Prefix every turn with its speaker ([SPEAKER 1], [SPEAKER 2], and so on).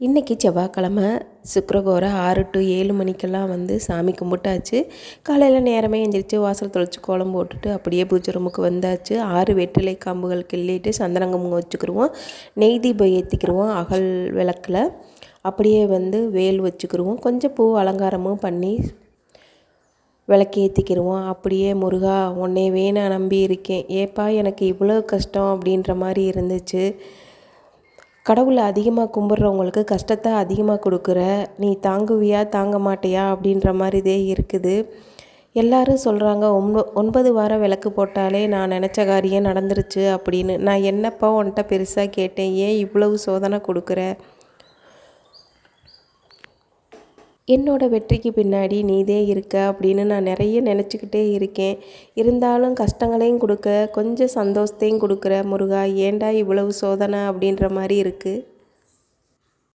[SPEAKER 1] இன்றைக்கி செவ்வாய்க்கிழமை சுக்கிரகோரை 6 to 7 மணிக்கெல்லாம் சாமி கும்பிட்டாச்சு. காலையில் நேரமே எந்திரிச்சு வாசல் தொளிச்சு கோலம் போட்டுட்டு அப்படியே பூஜை ரூமுக்கு வந்தாச்சு. 6 வெற்றிலை காம்புகள் கிள்ளிட்டு சந்தனங்குமம் வச்சுக்கிருவோம். நெய் தீபம் ஏற்றிக்கிருவோம் அகல் விளக்கில். அப்படியே வேல் வச்சுக்கிருவோம். கொஞ்சம் பூ அலங்காரமும் பண்ணி விளக்கு ஏற்றிக்கிருவோம். அப்படியே முருகா உன்னையவே நான் நம்பி இருக்கேன், ஏப்பா எனக்கு இவ்வளோ கஷ்டம் அப்படின்ற மாதிரி இருந்துச்சு. கடவுளை அதிகமாக கும்பிட்றவங்களுக்கு கஷ்டத்தை அதிகமாக கொடுக்குற, நீ தாங்குவியா தாங்க மாட்டியா அப்படின்ற மாதிரிதே இருக்குது. எல்லாரும் சொல்கிறாங்க 9 வாரம் விளக்கு போட்டாலே நான் நினச்ச காரியம் நடந்துருச்சு அப்படின்னு. நான் என்னப்பா உன்கிட்ட பெருசாக கேட்டேன், ஏன் இவ்வளவு சோதனை கொடுக்குற? என்னோடய வெற்றிக்கு பின்னாடி நீதே இருக்க அப்படின்னு நான் நிறைய நினச்சிக்கிட்டே இருக்கேன். இருந்தாலும் கஷ்டங்களையும் கொடுக்க கொஞ்சம் சந்தோஷத்தையும் கொடுக்குற முருகா, ஏண்டா இவ்வளவு சோதனை அப்படின்ற மாதிரி இருக்குது.